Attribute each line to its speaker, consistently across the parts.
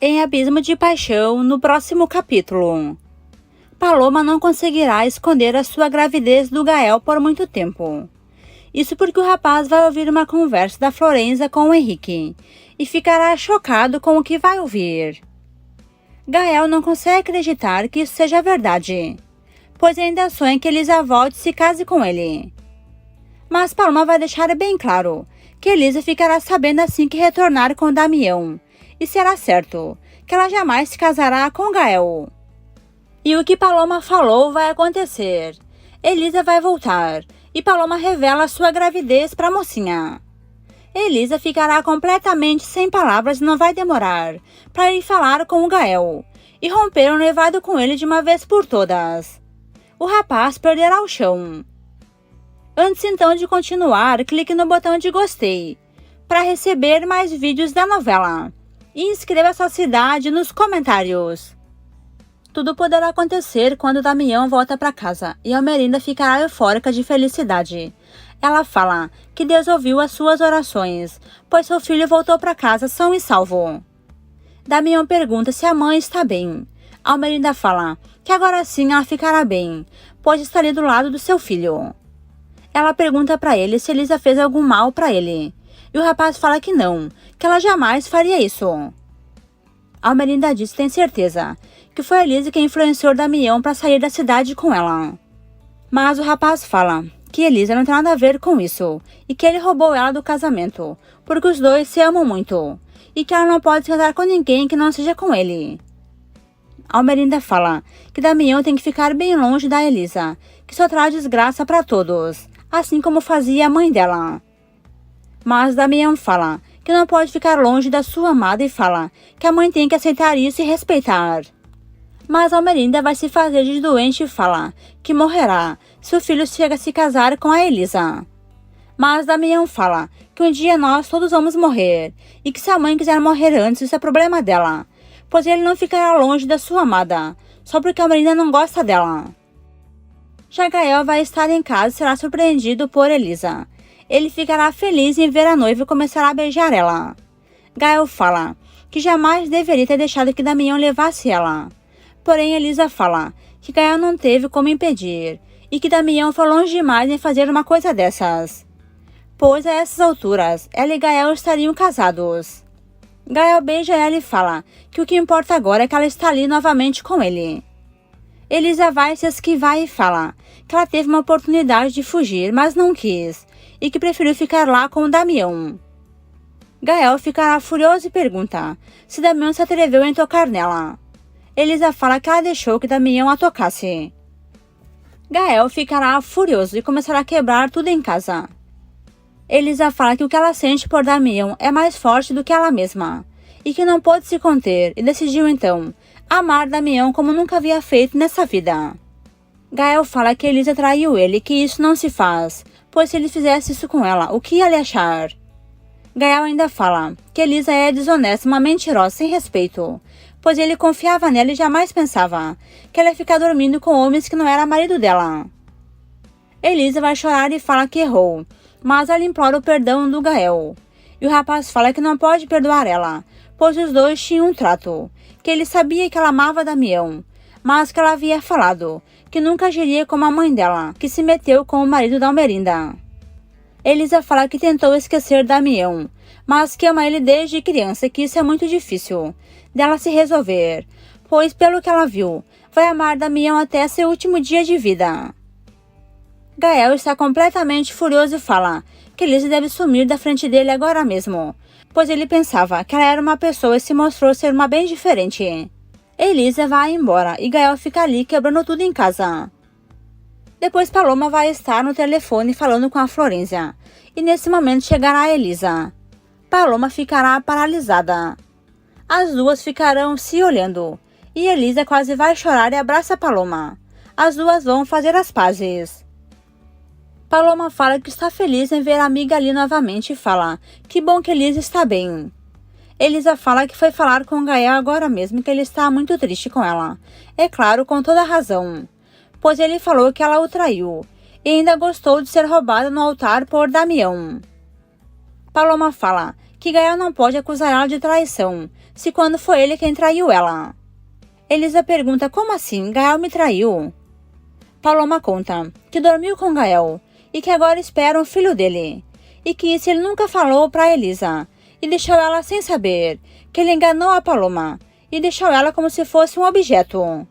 Speaker 1: Em Abismo de Paixão, no próximo capítulo. Paloma não conseguirá esconder a sua gravidez do Gael por muito tempo. Isso porque o rapaz vai ouvir uma conversa da Florenza com o Henrique e ficará chocado com o que vai ouvir. Gael não consegue acreditar que isso seja verdade, pois ainda sonha que Elisa volte e se case com ele. Mas Paloma vai deixar bem claro que Elisa ficará sabendo assim que retornar com Damião, e será certo que ela jamais se casará com Gael. E o que Paloma falou vai acontecer. Elisa vai voltar, e Paloma revela sua gravidez para a mocinha. Elisa ficará completamente sem palavras e não vai demorar para ir falar com o Gael e romper o noivado com ele de uma vez por todas. O rapaz perderá o chão. Antes então de continuar, clique no botão de gostei para receber mais vídeos da novela. E inscreva sua cidade nos comentários. Tudo poderá acontecer quando Damião volta para casa e Almerinda ficará eufórica de felicidade. Ela fala que Deus ouviu as suas orações, pois seu filho voltou para casa são e salvo. Damião pergunta se a mãe está bem. Almerinda fala que agora sim ela ficará bem, pois está ali do lado do seu filho. Ela pergunta para ele se Elisa fez algum mal para ele. E o rapaz fala que não, que ela jamais faria isso. Almerinda diz que tem certeza que foi a Elisa quem influenciou Damião para sair da cidade com ela. Mas o rapaz fala que Elisa não tem nada a ver com isso e que ele roubou ela do casamento, porque os dois se amam muito e que ela não pode se casar com ninguém que não seja com ele. Almerinda fala que Damião tem que ficar bem longe da Elisa, que só traz desgraça para todos, assim como fazia a mãe dela. Mas Damião fala que não pode ficar longe da sua amada e fala que a mãe tem que aceitar isso e respeitar. Mas Almerinda vai se fazer de doente e fala que morrerá se o filho chega a se casar com a Elisa. Mas Damião fala que um dia nós todos vamos morrer e que se a mãe quiser morrer antes, isso é problema dela, pois ele não ficará longe da sua amada, só porque Almerinda não gosta dela. Já Gael vai estar em casa e será surpreendido por Elisa. Ele ficará feliz em ver a noiva e começará a beijar ela. Gael fala que jamais deveria ter deixado que Damião levasse ela. Porém, Elisa fala que Gael não teve como impedir e que Damião foi longe demais em fazer uma coisa dessas, pois a essas alturas ela e Gael estariam casados. Gael beija ela e fala que o que importa agora é que ela está ali novamente com ele. Elisa vai se esquivar e fala que ela teve uma oportunidade de fugir, mas não quis, e que preferiu ficar lá com o Damião. Gael ficará furioso e pergunta se Damião se atreveu em tocar nela. Elisa fala que ela deixou que Damião a tocasse. Gael ficará furioso e começará a quebrar tudo em casa. Elisa fala que o que ela sente por Damião é mais forte do que ela mesma, e que não pôde se conter e decidiu então amar Damião como nunca havia feito nessa vida. Gael fala que Elisa traiu ele e que isso não se faz, pois se ele fizesse isso com ela, o que ia lhe achar? Gael ainda fala que Elisa é desonesta, uma mentirosa sem respeito, pois ele confiava nela e jamais pensava que ela ia ficar dormindo com homens que não era marido dela. Elisa vai chorar e fala que errou, mas ela implora o perdão do Gael. E o rapaz fala que não pode perdoar ela, pois os dois tinham um trato, que ele sabia que ela amava Damião, mas que ela havia falado que nunca agiria como a mãe dela, que se meteu com o marido da Almerinda. Elisa fala que tentou esquecer Damião, mas que ama ele desde criança e que isso é muito difícil dela se resolver, pois pelo que ela viu, vai amar Damião até seu último dia de vida. Gael está completamente furioso e fala que Elisa deve sumir da frente dele agora mesmo, pois ele pensava que ela era uma pessoa e se mostrou ser uma bem diferente. Elisa vai embora e Gael fica ali quebrando tudo em casa. Depois Paloma vai estar no telefone falando com a Florenza, e nesse momento chegará Elisa. Paloma ficará paralisada. As duas ficarão se olhando, e Elisa quase vai chorar e abraça Paloma. As duas vão fazer as pazes. Paloma fala que está feliz em ver a amiga ali novamente e fala que bom que Elisa está bem. Elisa fala que foi falar com Gael agora mesmo e que ele está muito triste com ela. É claro, com toda razão, pois ele falou que ela o traiu e ainda gostou de ser roubada no altar por Damião. Paloma fala que Gael não pode acusar ela de traição, se quando foi ele quem traiu ela. Elisa pergunta como assim Gael me traiu. Paloma conta que dormiu com Gael e que agora espera um filho dele, e que isso ele nunca falou para Elisa, e deixou ela sem saber, que ele enganou a Paloma, e deixou ela como se fosse um objeto.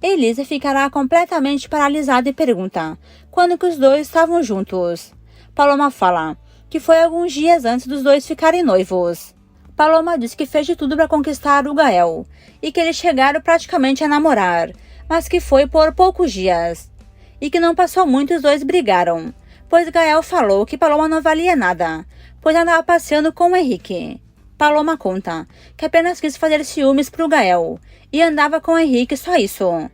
Speaker 1: Elisa ficará completamente paralisada e pergunta quando que os dois estavam juntos. Paloma fala que foi alguns dias antes dos dois ficarem noivos. Paloma diz que fez de tudo para conquistar o Gael, e que eles chegaram praticamente a namorar, mas que foi por poucos dias, e que não passou muito e os dois brigaram, pois Gael falou que Paloma não valia nada, pois andava passeando com o Henrique. Paloma conta que apenas quis fazer ciúmes pro Gael, e andava com o Henrique, só isso.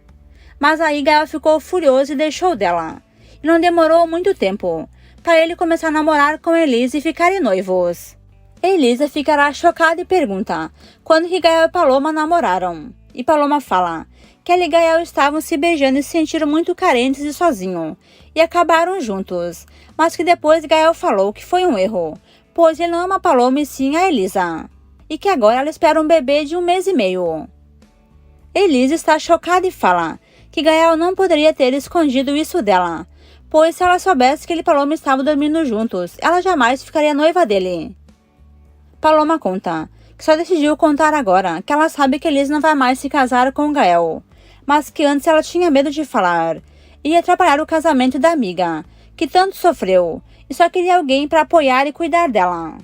Speaker 1: Mas aí Gael ficou furioso e deixou dela, e não demorou muito tempo para ele começar a namorar com Elisa e ficarem noivos. Elisa ficará chocada e pergunta quando que Gael e Paloma namoraram, e Paloma fala que ela e Gael estavam se beijando e se sentiram muito carentes e sozinhos, e acabaram juntos, mas que depois Gael falou que foi um erro, pois ele não ama a Paloma e sim a Elisa, e que agora ela espera um bebê de 1 mês e meio. Elisa está chocada e fala que Gael não poderia ter escondido isso dela, pois se ela soubesse que ele e Paloma estavam dormindo juntos, ela jamais ficaria noiva dele. Paloma conta que só decidiu contar agora que ela sabe que Elisa não vai mais se casar com Gael, mas que antes ela tinha medo de falar, e ia atrapalhar o casamento da amiga, que tanto sofreu, e só queria alguém para apoiar e cuidar dela.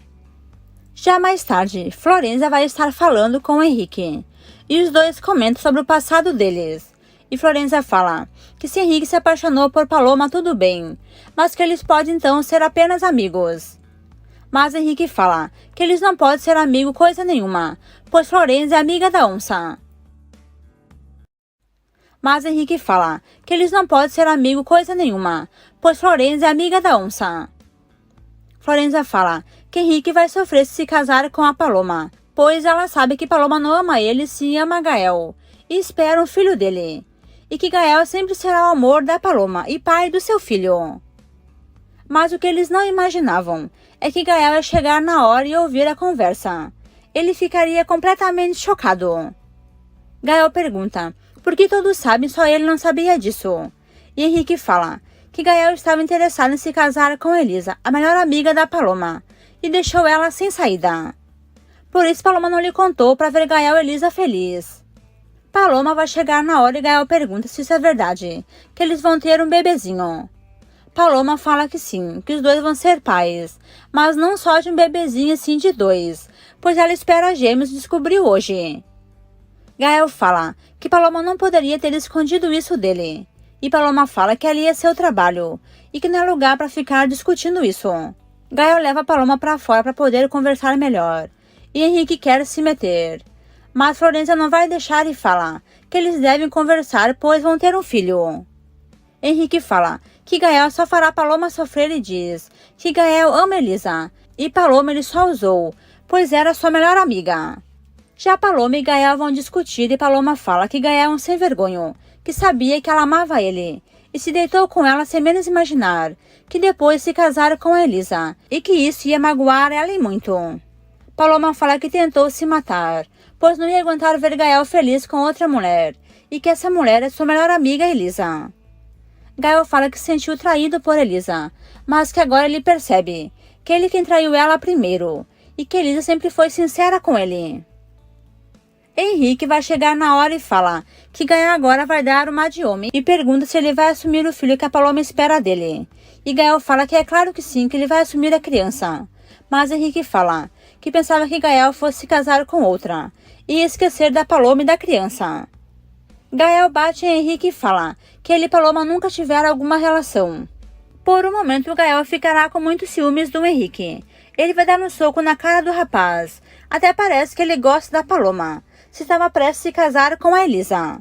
Speaker 1: Já mais tarde, Florenza vai estar falando com o Henrique, e os dois comentam sobre o passado deles, e Florenza fala que se Henrique se apaixonou por Paloma tudo bem, mas que eles podem então ser apenas amigos. Mas Henrique fala que eles não podem ser amigos coisa nenhuma, pois Florenza é amiga da onça. Mas Henrique fala que eles não podem ser amigos coisa nenhuma, pois Florenza é amiga da onça. Florenza fala que Henrique vai sofrer se casar com a Paloma, pois ela sabe que Paloma não ama ele sim ama Gael, e espera um filho dele, e que Gael sempre será o amor da Paloma e pai do seu filho. Mas o que eles não imaginavam é que Gael ia chegar na hora e ouvir a conversa. Ele ficaria completamente chocado. Gael pergunta por que todos sabem, só ele não sabia disso. E Henrique fala que Gael estava interessado em se casar com Elisa, a melhor amiga da Paloma, e deixou ela sem saída. Por isso Paloma não lhe contou para ver Gael e Elisa feliz. Paloma vai chegar na hora e Gael pergunta se isso é verdade, que eles vão ter um bebezinho. Paloma fala que sim, que os dois vão ser pais, mas não só de um bebezinho, sim de 2, pois ela espera gêmeos e descobriu hoje. Gael fala que Paloma não poderia ter escondido isso dele, e Paloma fala que ali é seu trabalho, e que não é lugar para ficar discutindo isso. Gael leva Paloma para fora para poder conversar melhor, e Henrique quer se meter, mas Florenza não vai deixar e fala que eles devem conversar, pois vão ter um filho. Henrique fala que Gael só fará Paloma sofrer e diz que Gael ama Elisa, e Paloma ele só usou, pois era sua melhor amiga. Já Paloma e Gael vão discutir e Paloma fala que Gael é um sem-vergonho, que sabia que ela amava ele, e se deitou com ela sem menos imaginar que depois se casaram com a Elisa, e que isso ia magoar ela e muito. Paloma fala que tentou se matar, pois não ia aguentar ver Gael feliz com outra mulher, e que essa mulher é sua melhor amiga Elisa. Gael fala que se sentiu traído por Elisa, mas que agora ele percebe que ele quem traiu ela primeiro, e que Elisa sempre foi sincera com ele. Henrique vai chegar na hora e fala que Gael agora vai dar uma de homem e pergunta se ele vai assumir o filho que a Paloma espera dele. E Gael fala que é claro que sim, que ele vai assumir a criança. Mas Henrique fala que pensava que Gael fosse se casar com outra e esquecer da Paloma e da criança. Gael bate em Henrique e fala que ele e Paloma nunca tiveram alguma relação. Por um momento, Gael ficará com muitos ciúmes do Henrique. Ele vai dar um soco na cara do rapaz. Até parece que ele gosta da Paloma, se estava prestes a se casar com a Elisa.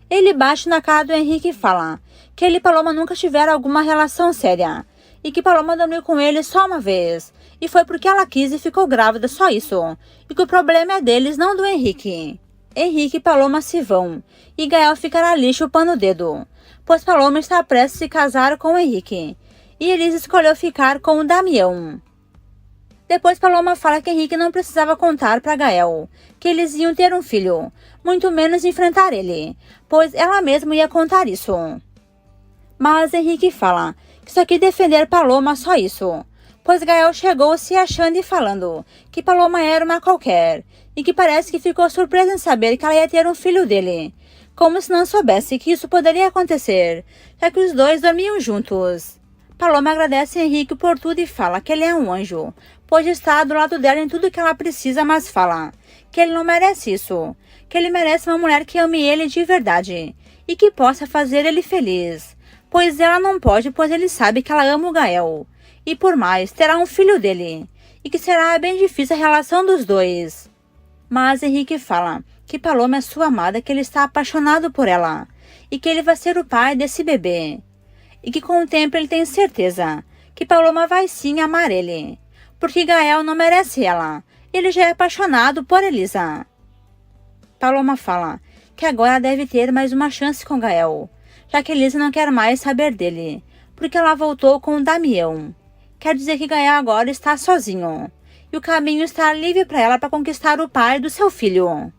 Speaker 1: Ele bate na cara do Henrique e fala que ele e Paloma nunca tiveram alguma relação séria, e que Paloma dormiu com ele só uma vez, e foi porque ela quis e ficou grávida, só isso, e que o problema é deles, não do Henrique. Henrique e Paloma se vão, e Gael ficará ali chupando o dedo, pois Paloma está prestes a se casar com o Henrique, e Elisa escolheu ficar com o Damião. Depois Paloma fala que Henrique não precisava contar para Gael que eles iam ter um filho, muito menos enfrentar ele, pois ela mesma ia contar isso. Mas Henrique fala que só quis defender Paloma só isso, pois Gael chegou se achando e falando que Paloma era uma qualquer, e que parece que ficou surpresa em saber que ela ia ter um filho dele, como se não soubesse que isso poderia acontecer, já que os dois dormiam juntos. Paloma agradece Henrique por tudo e fala que ele é um anjo, pois está do lado dela em tudo que ela precisa, mas fala que ele não merece isso, que ele merece uma mulher que ame ele de verdade e que possa fazer ele feliz, pois ela não pode, pois ele sabe que ela ama o Gael, e por mais terá um filho dele, e que será bem difícil a relação dos dois. Mas Henrique fala que Paloma é sua amada, que ele está apaixonado por ela, e que ele vai ser o pai desse bebê, e que com o tempo ele tem certeza que Paloma vai sim amar ele, porque Gael não merece ela, ele já é apaixonado por Elisa. Paloma fala que agora deve ter mais uma chance com Gael, já que Elisa não quer mais saber dele, porque ela voltou com Damião. Quer dizer que Gael agora está sozinho, e o caminho está livre para ela para conquistar o pai do seu filho.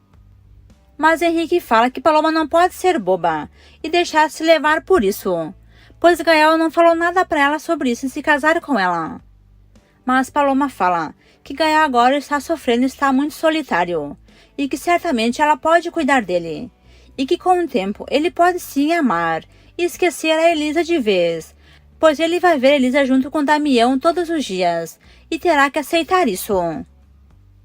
Speaker 1: Mas Henrique fala que Paloma não pode ser boba e deixar-se levar por isso, pois Gael não falou nada para ela sobre isso em se casar com ela. Mas Paloma fala que Gael agora está sofrendo e está muito solitário, e que certamente ela pode cuidar dele, e que com o tempo ele pode sim amar e esquecer a Elisa de vez, pois ele vai ver Elisa junto com Damião todos os dias, e terá que aceitar isso.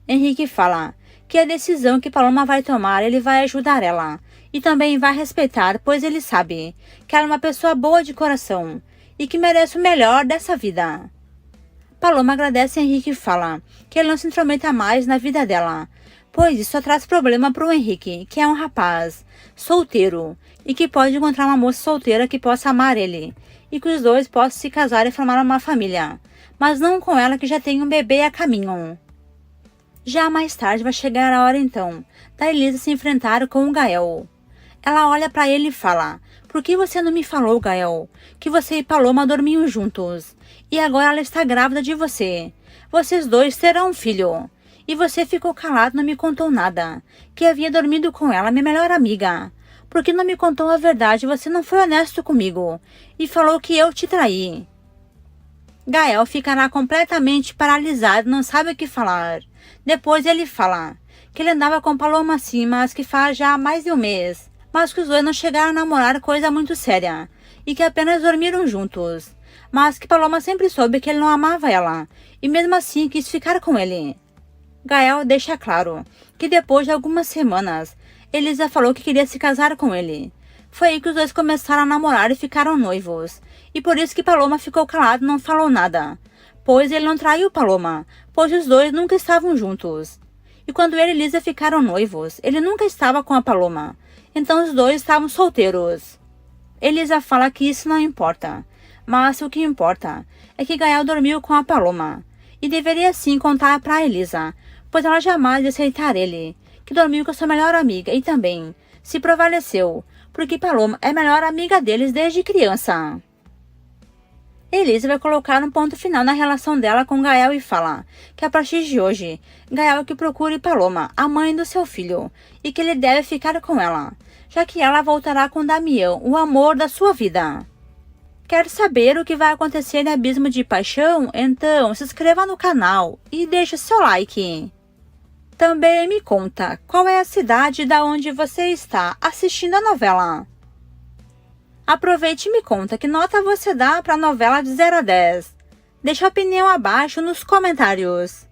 Speaker 1: Henrique fala que a decisão que Paloma vai tomar ele vai ajudar ela, e também vai respeitar, pois ele sabe que ela é uma pessoa boa de coração, e que merece o melhor dessa vida. Paloma agradece a Henrique e fala que ele não se intrometa mais na vida dela, pois isso só traz problema para o Henrique, que é um rapaz solteiro e que pode encontrar uma moça solteira que possa amar ele, e que os dois possam se casar e formar uma família, mas não com ela que já tem um bebê a caminho. Já mais tarde vai chegar a hora então da Elisa se enfrentar com o Gael. Ela olha para ele e fala: "Por que você não me falou, Gael, que você e Paloma dormiam juntos? E agora ela está grávida de você. Vocês dois terão um filho. E você ficou calado e não me contou nada, que havia dormido com ela, minha melhor amiga. Por que não me contou a verdade? Você não foi honesto comigo e falou que eu te traí." Gael ficará completamente paralisado, não sabe o que falar. Depois ele fala que ele andava com Paloma sim, mas que faz já mais de um mês, mas que os dois não chegaram a namorar coisa muito séria, e que apenas dormiram juntos, mas que Paloma sempre soube que ele não amava ela, e mesmo assim quis ficar com ele. Gael deixa claro que depois de algumas semanas, Elisa falou que queria se casar com ele. Foi aí que os dois começaram a namorar e ficaram noivos, e por isso que Paloma ficou calado e não falou nada, pois ele não traiu Paloma, pois os dois nunca estavam juntos. E quando ele e Elisa ficaram noivos, ele nunca estava com a Paloma, então os dois estavam solteiros. Elisa fala que isso não importa, mas o que importa é que Gael dormiu com a Paloma, e deveria sim contar para Elisa, pois ela jamais ia aceitar ele, que dormiu com sua melhor amiga, e também se prevaleceu, porque Paloma é a melhor amiga deles desde criança. Elisa vai colocar um ponto final na relação dela com Gael e fala que a partir de hoje, Gael que procure Paloma, a mãe do seu filho, e que ele deve ficar com ela, já que ela voltará com Damião, o amor da sua vida. Quer saber o que vai acontecer no Abismo de Paixão? Então se inscreva no canal e deixe seu like. Também me conta qual é a cidade da onde você está assistindo a novela. Aproveite e me conta que nota você dá para a novela de 0 a 10. Deixe a opinião abaixo nos comentários.